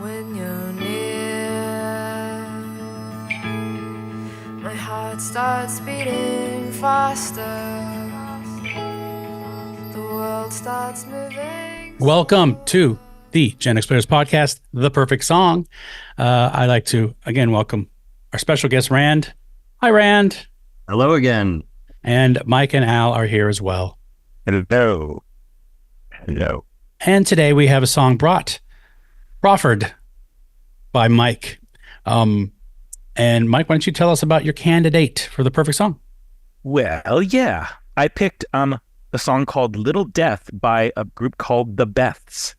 when you're near. My heart starts beating faster. The world starts moving. Welcome to the GenXplainers Podcast, The Perfect Song. I'd like to, again, welcome our special guest, Rand. Hi, Rand. Hello again. And Mike and Al are here as well. Hello. And today we have a song proffered by Mike. And Mike, why don't you tell us about your candidate for the perfect song? Well, yeah. I picked a song called Little Death by a group called The Beths.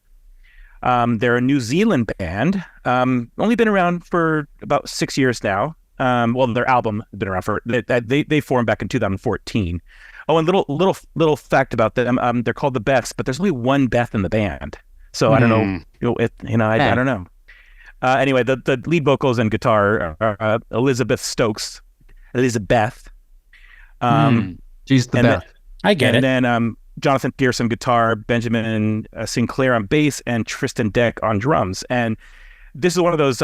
They're a New Zealand band. Only been around for about 6 years now. Well, their album has been around for they formed back in 2014. Oh, and little fact about them. They're called The Beths, but there's only one Beth in the band. So I don't know. I don't know. Anyway, the lead vocals and guitar are Elizabeth. She's the Beth. I get it. And then Jonathan Pierce on guitar, Benjamin Sinclair on bass, and Tristan Deck on drums. And this is one of those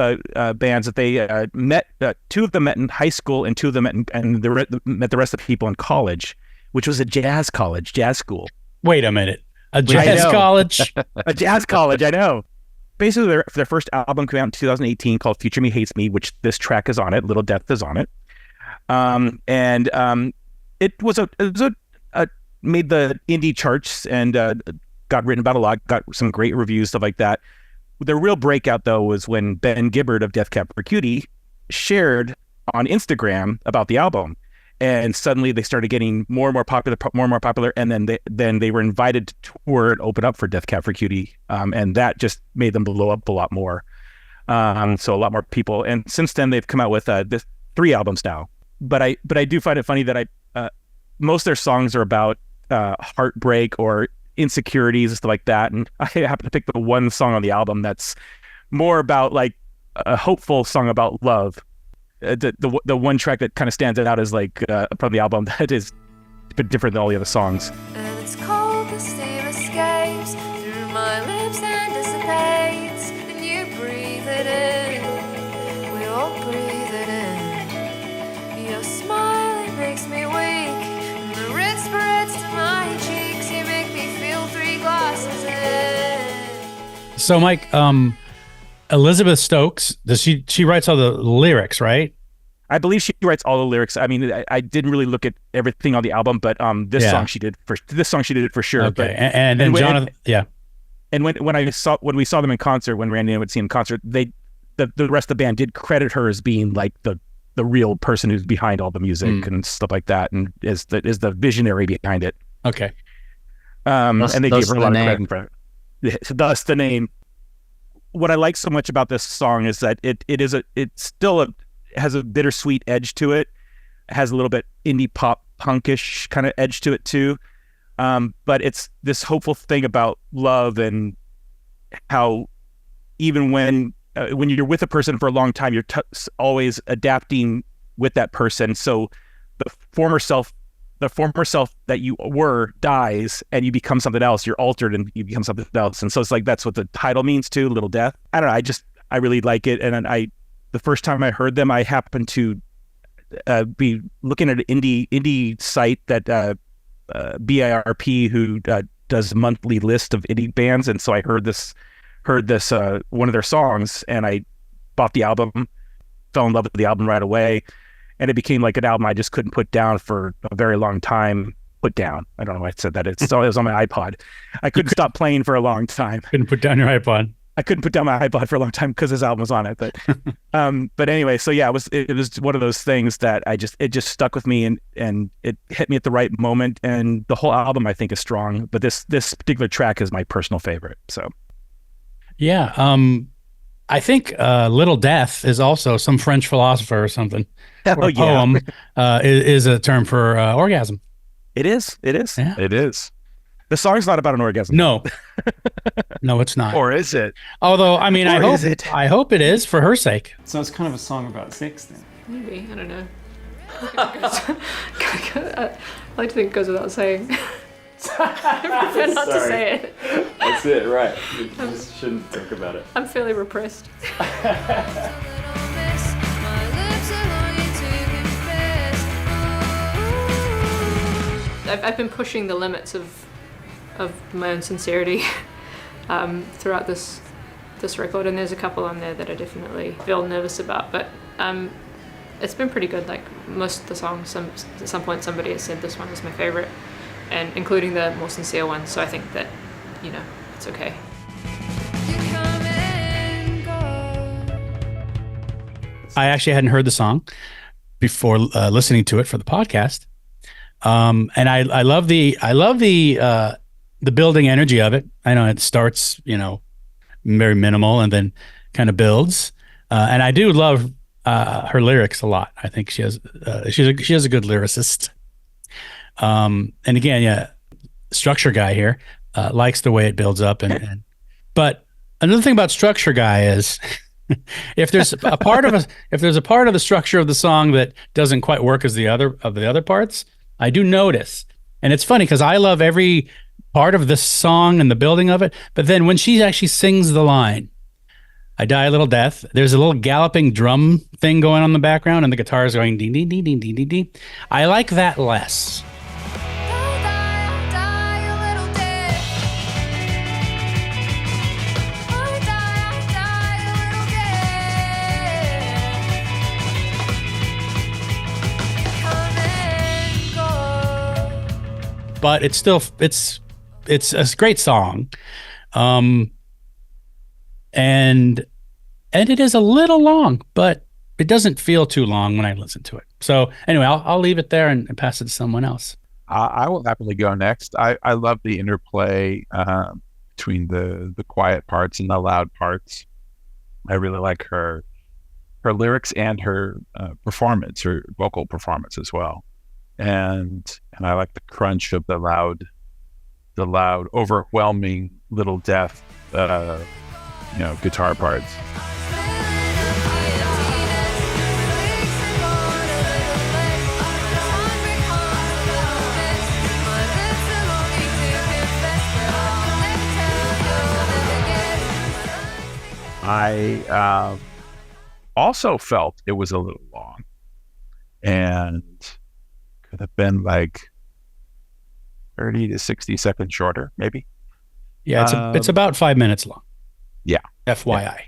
bands that they met. Two of them met in high school, and two of them met met the rest of the people in college, which was a jazz school. Wait a minute. A jazz college? A jazz college, I know. Basically, their first album came out in 2018 called Future Me Hates Me, which this track is on it. Little Death is on it. It made the indie charts and got written about a lot, got some great reviews, stuff like that. The real breakout, though, was when Ben Gibbard of Death Cab for Cutie shared on Instagram about the album. And suddenly they started getting more and more popular. And then they were invited to tour and open up for Death Cab for Cutie. And that just made them blow up a lot more. So a lot more people. And since then, they've come out with 3 albums now. But I do find it funny that most of their songs are about heartbreak or insecurities and stuff like that. And I happen to pick the one song on the album that's more about like a hopeful song about love. The one track that kind of stands out is like from the album that is a bit different than all the other songs. And it's cold, the steam escapes through my lips and dissipates. And you breathe it in, we all breathe it in. Your smile, it makes me weak, and the red spreads to my cheeks. You make me feel 3 glasses in. So, Mike, Elizabeth Stokes, she writes all the lyrics, right? I believe she writes all the lyrics. I mean, I didn't really look at everything on the album, but this song she did for sure. Okay, but, and then Jonathan, yeah. And when we saw them in concert, when Randy and I would see them in concert, the rest of the band did credit her as being like the real person who's behind all the music and stuff like that, and is the visionary behind it. Okay. And they gave her a lot of credit for it. Thus the name. What I like so much about this song is that it has a bittersweet edge to it. It has a little bit indie pop punkish kind of edge to it too. But it's this hopeful thing about love and how even when you're with a person for a long time, you're always adapting with that person. So the former self that you were dies and you become something else. You're altered and you become something else. And so it's like, that's what the title means too, Little Death. I don't know. I really like it. And the first time I heard them, I happened to be looking at an indie site that BIRP, who does a monthly list of indie bands. And so I heard this one of their songs, and I bought the album, fell in love with the album right away. And it became like an album I just couldn't put down for a very long time. Put down. I don't know why I said that. It was on my iPod. I couldn't stop playing for a long time. Couldn't put down your iPod. I couldn't put down my iPod for a long time because this album was on it. But anyway, so yeah, it was one of those things that it just stuck with me, and it hit me at the right moment. And the whole album I think is strong, but this particular track is my personal favorite. So yeah, I think Little Death is also some French philosopher or something. Or a poem is a term for orgasm. It is. Yeah. It is. The song's not about an orgasm. No, no, it's not. Or is it? Although, I mean, I hope it is for her sake. So it's kind of a song about sex then? Maybe, I don't know. I like to think it goes without saying. I prefer not to say it. That's it, right. You just shouldn't think about it. I'm fairly repressed. I've been pushing the limits of my own sincerity throughout this record, and there's a couple on there that I definitely feel nervous about, but it's been pretty good. Like most of the songs, at some point somebody has said this one is my favorite, and including the more sincere ones, so I think that, it's okay. I actually hadn't heard the song before listening to it for the podcast. And I love the building energy of it. I know it starts, very minimal and then kind of builds. And I do love her lyrics a lot. I think she has a good lyricist. And again, Structure Guy here likes the way it builds up. But another thing about Structure Guy is if there's a part of the structure of the song that doesn't quite work as the other parts, I do notice. And it's funny because I love every part of this song and the building of it. But then when she actually sings the line, I die a little death, there's a little galloping drum thing going on in the background and the guitar is going ding, ding, ding, ding, ding, ding, ding. I like that less. But it's still it's a great song, and it is a little long, but it doesn't feel too long when I listen to it. So anyway, I'll leave it there and pass it to someone else. I will happily go next. I love the interplay between the quiet parts and the loud parts. I really like her lyrics and her performance, her vocal performance as well. And I like the crunch of the loud, overwhelming Little Death, guitar parts. I also felt it was a little long, and could have been like 30 to 60 seconds shorter, maybe. Yeah, it's about 5 minutes long. Yeah. FYI.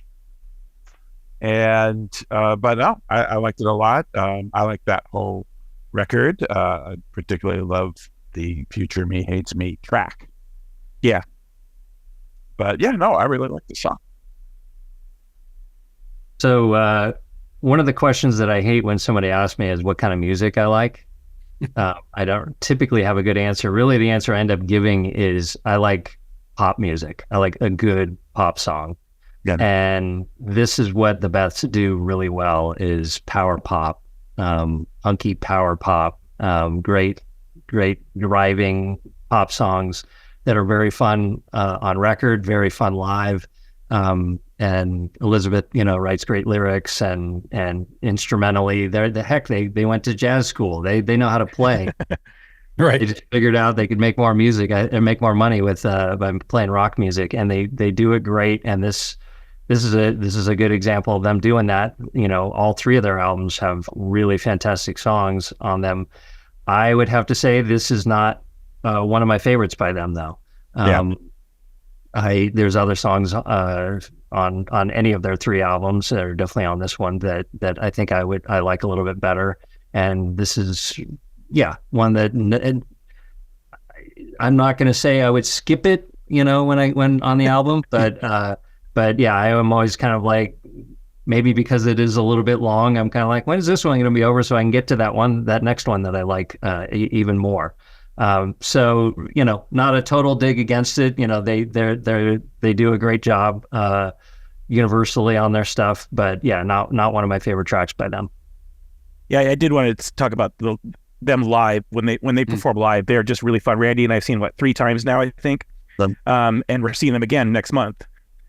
Yeah. And but no, I liked it a lot. I like that whole record. I particularly love the Future Me Hates Me track. Yeah. But yeah, no, I really like the song. So one of the questions that I hate when somebody asks me is what kind of music I like. I don't typically have a good answer. Really, the answer I end up giving is I like pop music. I like a good pop song. Yeah. And this is what the Beths do really well is power pop, hunky power pop, great driving pop songs that are very fun on record, very fun live. And Elizabeth, writes great lyrics and instrumentally, they went to jazz school. They know how to play. Right. They just figured out they could make more music and make more money with by playing rock music, and they do it great. And this is a good example of them doing that. All three of their albums have really fantastic songs on them. I would have to say this is not one of my favorites by them, though. There's other songs on any of their three albums that are definitely on this one that I think I like a little bit better. And this is one that I'm not going to say I would skip it, when on the album, but yeah, I am always kind of like, maybe because it is a little bit long, I'm kind of like, when is this one going to be over so I can get to that next one that I like even more. So not a total dig against it. They do a great job universally on their stuff, but yeah, not one of my favorite tracks by them. Yeah, I did want to talk about them live when they perform live. They're just really fun. Randy and I've seen 3 times now, I think, and we're seeing them again next month.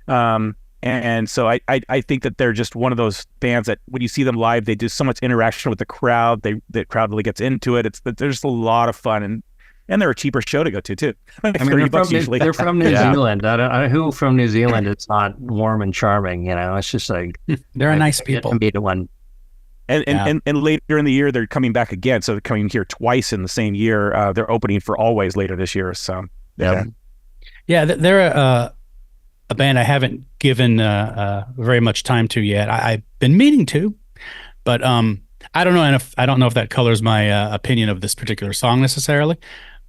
And so I think that they're just one of those bands that when you see them live, they do so much interaction with the crowd. The crowd really gets into it. They're just a lot of fun, And they're a cheaper show to go to too. Like I mean, $30 usually. they're from New Zealand. I don't who from New Zealand is not warm and charming. It's just like they're nice people. To be the one. And later in the year they're coming back again. So they're coming here twice in the same year. They're opening for Always later this year. So they're a band I haven't given very much time to yet. I've been meaning to, but I don't know if that colors my opinion of this particular song necessarily.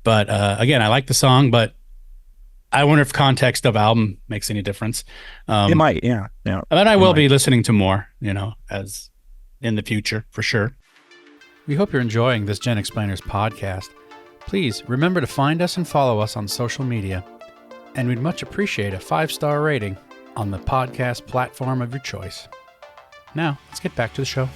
But again, I like the song, but I wonder if context of album makes any difference. It might, yeah. But I will be listening to more, as in the future for sure. We hope you're enjoying this GenXplainers podcast. Please remember to find us and follow us on social media. And we'd much appreciate a 5-star rating on the podcast platform of your choice. Now, let's get back to the show.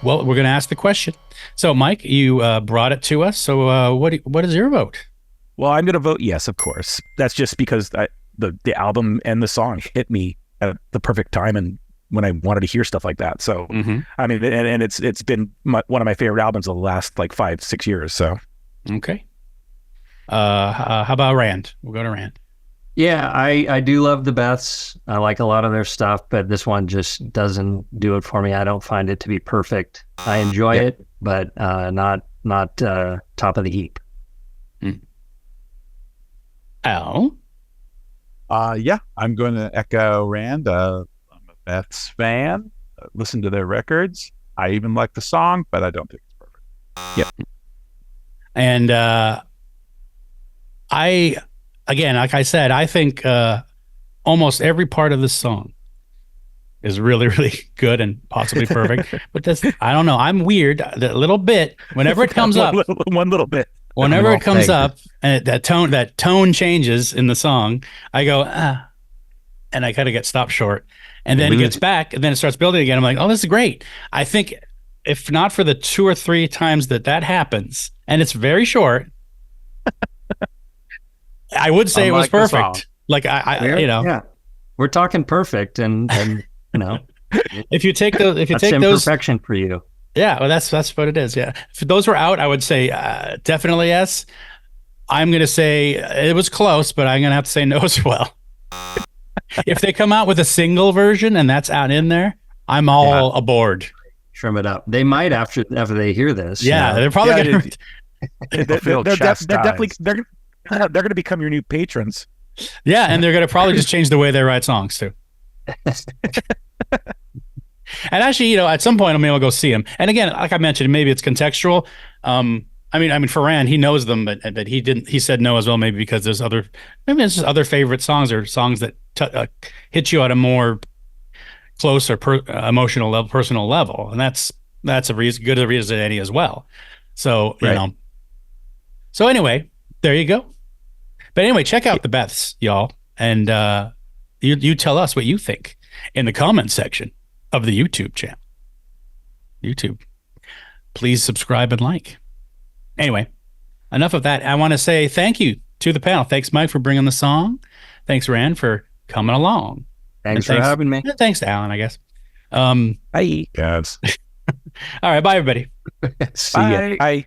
Well, we're going to ask the question. So, Mike, you brought it to us. So, what is your vote? Well, I'm going to vote yes, of course. That's just because the album and the song hit me at the perfect time and when I wanted to hear stuff like that. So, I mean, and it's been one of my favorite albums of the last 5-6 years. So, okay. How about Rand? We'll go to Rand. Yeah, I do love the Beths. I like a lot of their stuff, but this one just doesn't do it for me. I don't find it to be perfect. I enjoy it, but not top of the heap. Al? Yeah, I'm going to echo Rand. I'm a Beths fan. Listen to their records. I even like the song, but I don't think it's perfect. Yep. And again, like I said, I think almost every part of this song is really, really good and possibly perfect. But I don't know. I'm weird. A little bit. Whenever it comes up, one little bit. Whenever it comes up and that tone changes in the song, I go and I kind of get stopped short. And then it gets back, and then it starts building again. I'm like, oh, this is great. I think if not for the 2 or 3 times that happens, and it's very short. I would say it was perfect. Like yeah, we're talking perfect, and if you take those, imperfection for you. Yeah, well, that's what it is. Yeah, if those were out, I would say definitely yes. I'm going to say it was close, but I'm going to have to say no as well. If they come out with a single version and that's out in there, I'm all aboard. Trim it up. They might after they hear this. Yeah, they're probably going to. They're going to become your new patrons. Yeah, and they're going to probably just change the way they write songs too. And actually, at some point, I'll go see him. And again, like I mentioned, maybe it's contextual. I mean, for Rand, he knows them, but he didn't. He said no as well, maybe because there's maybe it's just other favorite songs or songs that hit you at a more close or emotional level, personal level, and that's a reason, good a reason as any as well. So So anyway, there you go. But anyway, check out the Beths, y'all, and you tell us what you think in the comment section of the YouTube channel. Please subscribe and like. Anyway, enough of that. I want to say thank you to the panel. Thanks, Mike, for bringing the song. Thanks, Rand, for coming along. Thanks for having me. Thanks to Alan, I guess. Bye. Yes. All right. Bye, everybody. See ya. Bye.